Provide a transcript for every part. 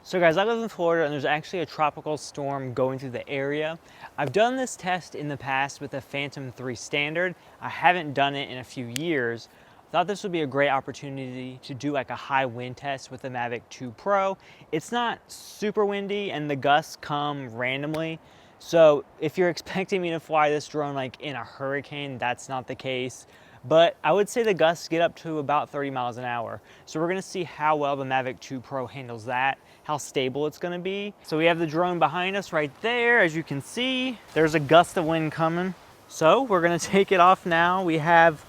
So guys, I live in Florida and there's actually a tropical storm going through the area. I've done this test in the past with a Phantom 3 Standard. I haven't done it in a few years. I thought this would be a great opportunity to do like a high wind test with the Mavic 2 Pro. It's not super windy and the gusts come randomly. So if you're expecting me to fly this drone like in a hurricane, that's not the case. But I would say the gusts get up to about 30 miles an hour. So we're gonna see how well the Mavic 2 Pro handles that, how stable it's gonna be. So we have the drone behind us right there. As you can see, there's a gust of wind coming. So we're gonna take it off now. We have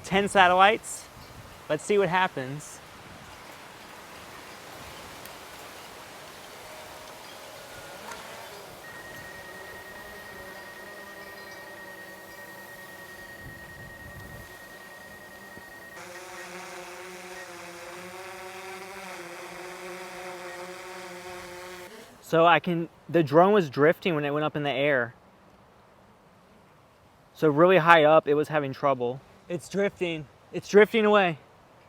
10 satellites. Let's see what happens. So the drone was drifting when it went up in the air. So really high up, it was having trouble. It's drifting away.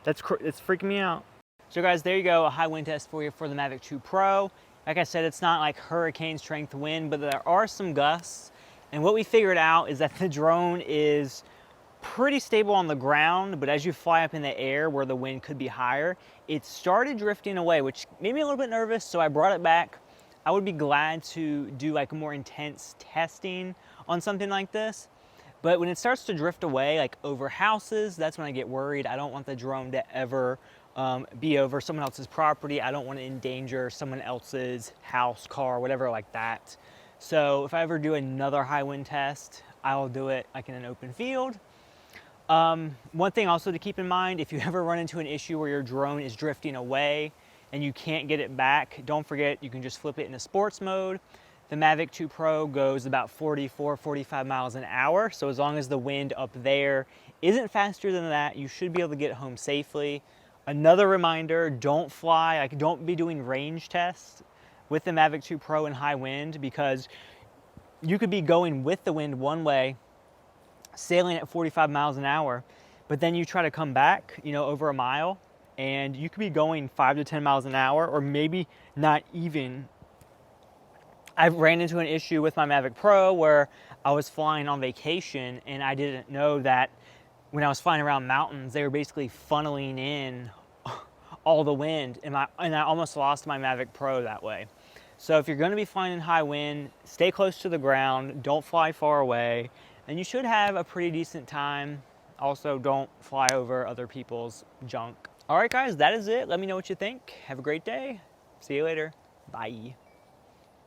It's freaking me out. So guys, there you go, a high wind test for you for the Mavic 2 Pro. Like I said, it's not like hurricane strength wind, but there are some gusts. And what we figured out is that the drone is pretty stable on the ground, but as you fly up in the air where the wind could be higher, it started drifting away, which made me a little bit nervous, so I brought it back. I would be glad to do like a more intense testing on something like this. But when it starts to drift away, like over houses, that's when I get worried. I don't want the drone to ever be over someone else's property. I don't want to endanger someone else's house, car, whatever like that. So if I ever do another high wind test, I'll do it like in an open field. One thing also to keep in mind, if you ever run into an issue where your drone is drifting away and you can't get it back, don't forget you can just flip it into sports mode. The Mavic 2 Pro goes about 44, 45 miles an hour. So as long as the wind up there isn't faster than that, you should be able to get home safely. Another reminder, don't be doing range tests with the Mavic 2 Pro in high wind, because you could be going with the wind one way, sailing at 45 miles an hour, but then you try to come back, over a mile, and you could be going 5 to 10 miles an hour, or maybe not even. I ran into an issue with my Mavic Pro where I was flying on vacation and I didn't know that when I was flying around mountains, they were basically funneling in all the wind, and I almost lost my Mavic Pro that way. So if you're going to be flying in high wind, stay close to the ground, don't fly far away, and you should have a pretty decent time. Also, don't fly over other people's junk. All right, guys, that is it. Let me know what you think. Have a great day. See you later. Bye.